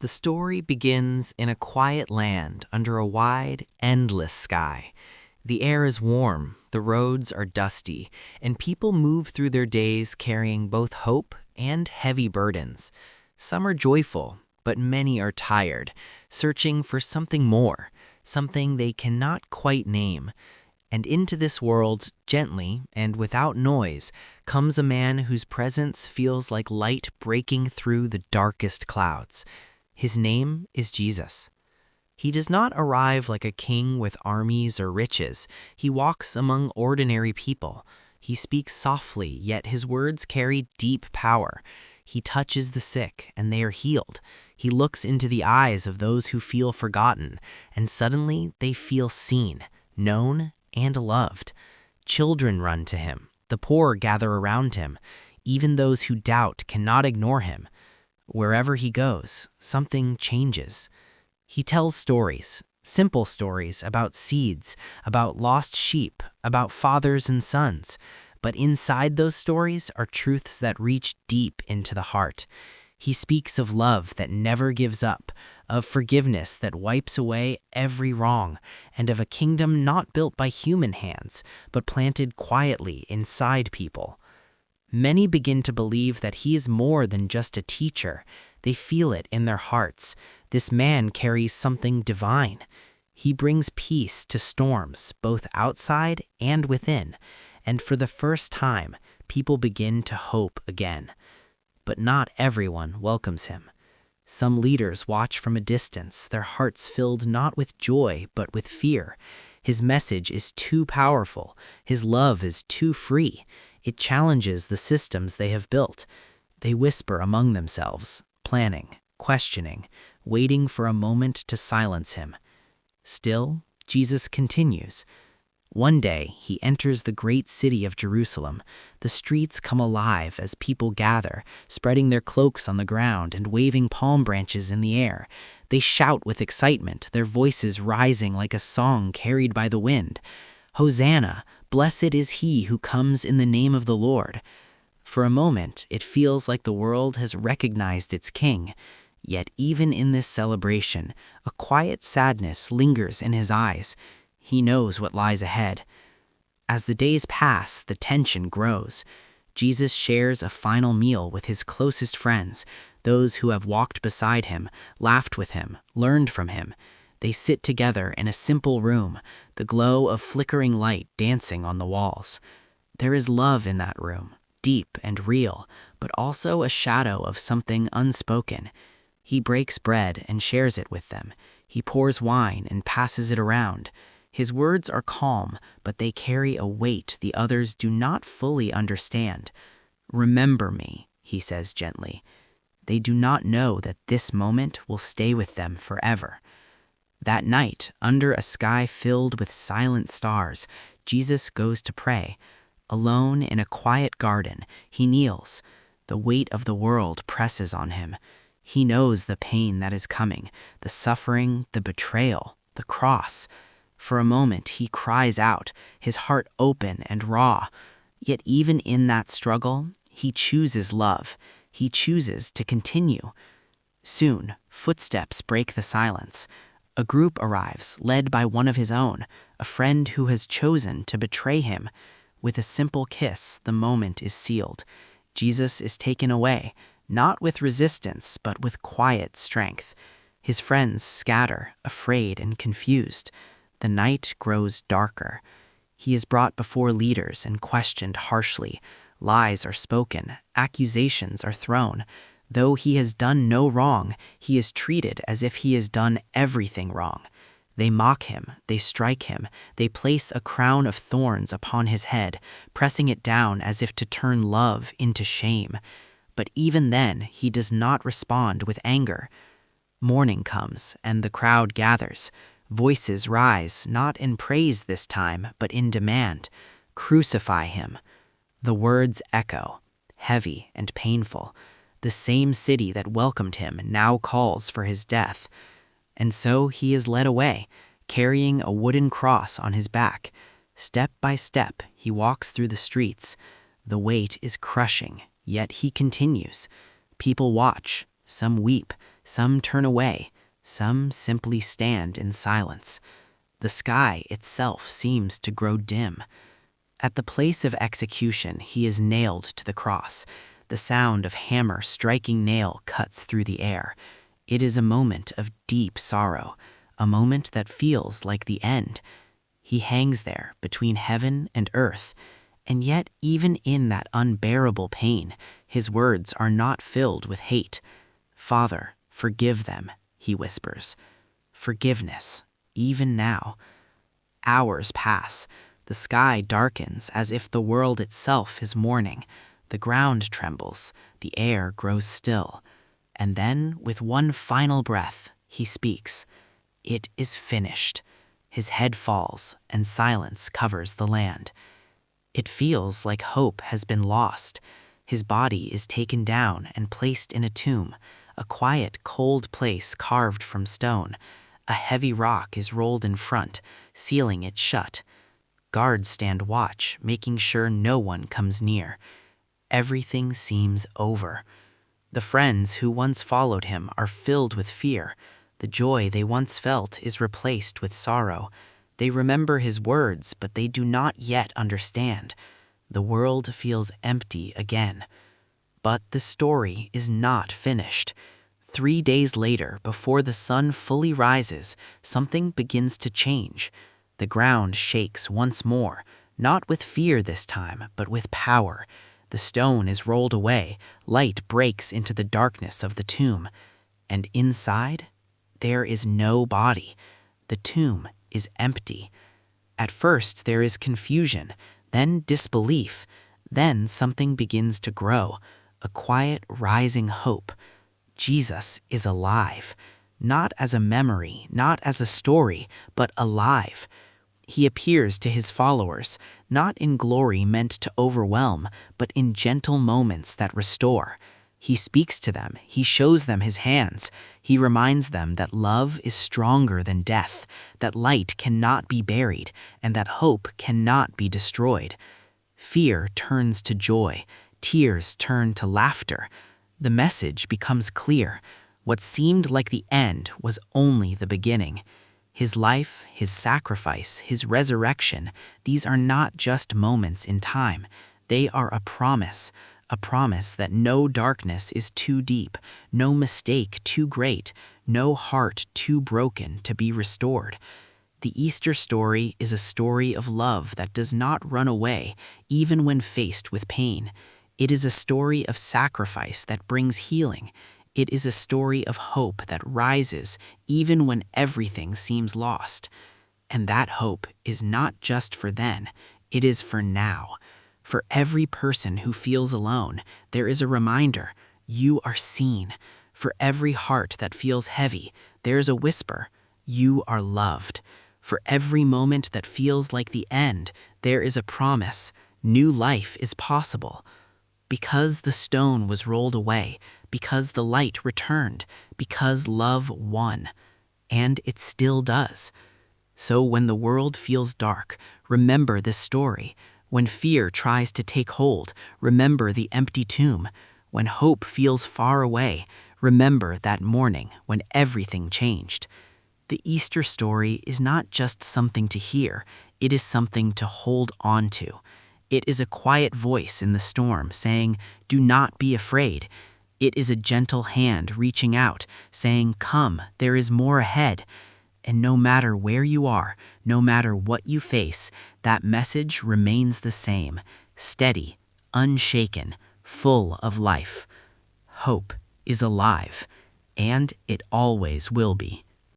The story begins in a quiet land under a wide, endless sky. The air is warm, the roads are dusty, and people move through their days carrying both hope and heavy burdens. Some are joyful, but many are tired, searching for something more, something they cannot quite name. And into this world, gently and without noise, comes a man whose presence feels like light breaking through the darkest clouds. His name is Jesus. He does not arrive like a king with armies or riches. He walks among ordinary people. He speaks softly, yet his words carry deep power. He touches the sick, and they are healed. He looks into the eyes of those who feel forgotten, and suddenly they feel seen, known, and loved. Children run to him. The poor gather around him. Even those who doubt cannot ignore him. Wherever he goes, something changes. He tells stories, simple stories about seeds, about lost sheep, about fathers and sons. But inside those stories are truths that reach deep into the heart. He speaks of love that never gives up, of forgiveness that wipes away every wrong, and of a kingdom not built by human hands, but planted quietly inside people. Many begin to believe that he is more than just a teacher. They feel it in their hearts. This man carries something divine. He brings peace to storms, both outside and within. And for the first time, people begin to hope again. But not everyone welcomes him. Some leaders watch from a distance, their hearts filled not with joy, but with fear. His message is too powerful. His love is too free. It challenges the systems they have built. They whisper among themselves, planning, questioning, waiting for a moment to silence him. Still, Jesus continues. One day, he enters the great city of Jerusalem. The streets come alive as people gather, spreading their cloaks on the ground and waving palm branches in the air. They shout with excitement, their voices rising like a song carried by the wind. Hosanna! Blessed is he who comes in the name of the Lord. For a moment, it feels like the world has recognized its king. Yet even in this celebration, a quiet sadness lingers in his eyes. He knows what lies ahead. As the days pass, the tension grows. Jesus shares a final meal with his closest friends, those who have walked beside him, laughed with him, learned from him. They sit together in a simple room, the glow of flickering light dancing on the walls. There is love in that room, deep and real, but also a shadow of something unspoken. He breaks bread and shares it with them. He pours wine and passes it around. His words are calm, but they carry a weight the others do not fully understand. "Remember me," he says gently. They do not know that this moment will stay with them forever. That night, under a sky filled with silent stars, Jesus goes to pray. Alone in a quiet garden, he kneels. The weight of the world presses on him. He knows the pain that is coming, the suffering, the betrayal, the cross. For a moment, he cries out, his heart open and raw. Yet even in that struggle, he chooses love. He chooses to continue. Soon, footsteps break the silence. A group arrives, led by one of his own, a friend who has chosen to betray him. With a simple kiss, the moment is sealed. Jesus is taken away, not with resistance, but with quiet strength. His friends scatter, afraid and confused. The night grows darker. He is brought before leaders and questioned harshly. Lies are spoken, accusations are thrown. Though he has done no wrong, he is treated as if he has done everything wrong. They mock him, they strike him, they place a crown of thorns upon his head, pressing it down as if to turn love into shame. But even then, he does not respond with anger. Morning comes, and the crowd gathers. Voices rise, not in praise this time, but in demand. "Crucify him." The words echo, heavy and painful. The same city that welcomed him now calls for his death. And so he is led away, carrying a wooden cross on his back. Step by step, he walks through the streets. The weight is crushing, yet he continues. People watch, some weep, Some turn away, some simply stand in silence. The sky itself seems to grow dim. At the place of execution, he is nailed to the cross. The sound of hammer striking nail cuts through the air. It is a moment of deep sorrow, a moment that feels like the end. He hangs there between heaven and earth, and yet even in that unbearable pain, his words are not filled with hate. "Father, forgive them," he whispers. Forgiveness, even now. Hours pass. The sky darkens as if the world itself is mourning. The ground trembles, the air grows still. And then, with one final breath, he speaks. It is finished. His head falls, and silence covers the land. It feels like hope has been lost. His body is taken down and placed in a tomb, a quiet, cold place carved from stone. A heavy rock is rolled in front, sealing it shut. Guards stand watch, making sure no one comes near. Everything seems over. The friends who once followed him are filled with fear. The joy they once felt is replaced with sorrow. They remember his words, but they do not yet understand. The world feels empty again. But the story is not finished. 3 days later, before the sun fully rises, something begins to change. The ground shakes once more, not with fear this time, but with power. The stone is rolled away, light breaks into the darkness of the tomb. And inside, there is no body. The tomb is empty. At first there is confusion, then disbelief, then something begins to grow, a quiet rising hope. Jesus is alive, not as a memory, not as a story, but alive. He appears to his followers, not in glory meant to overwhelm, but in gentle moments that restore. He speaks to them, he shows them his hands. He reminds them that love is stronger than death, that light cannot be buried, and that hope cannot be destroyed. Fear turns to joy, tears turn to laughter. The message becomes clear. What seemed like the end was only the beginning. His life, his sacrifice, his resurrection, these are not just moments in time. They are a promise that no darkness is too deep, no mistake too great, no heart too broken to be restored. The Easter story is a story of love that does not run away, even when faced with pain. It is a story of sacrifice that brings healing. It is a story of hope that rises even when everything seems lost. And that hope is not just for then, it is for now. For every person who feels alone, there is a reminder, you are seen. For every heart that feels heavy, there is a whisper, you are loved. For every moment that feels like the end, there is a promise, new life is possible. Because the stone was rolled away, because the light returned, because love won. And it still does. So when the world feels dark, remember this story. When fear tries to take hold, remember the empty tomb. When hope feels far away, remember that morning when everything changed. The Easter story is not just something to hear, it is something to hold on to. It is a quiet voice in the storm saying, do not be afraid. It is a gentle hand reaching out, saying, come, there is more ahead. And no matter where you are, no matter what you face, that message remains the same, steady, unshaken, full of life. Hope is alive, and it always will be.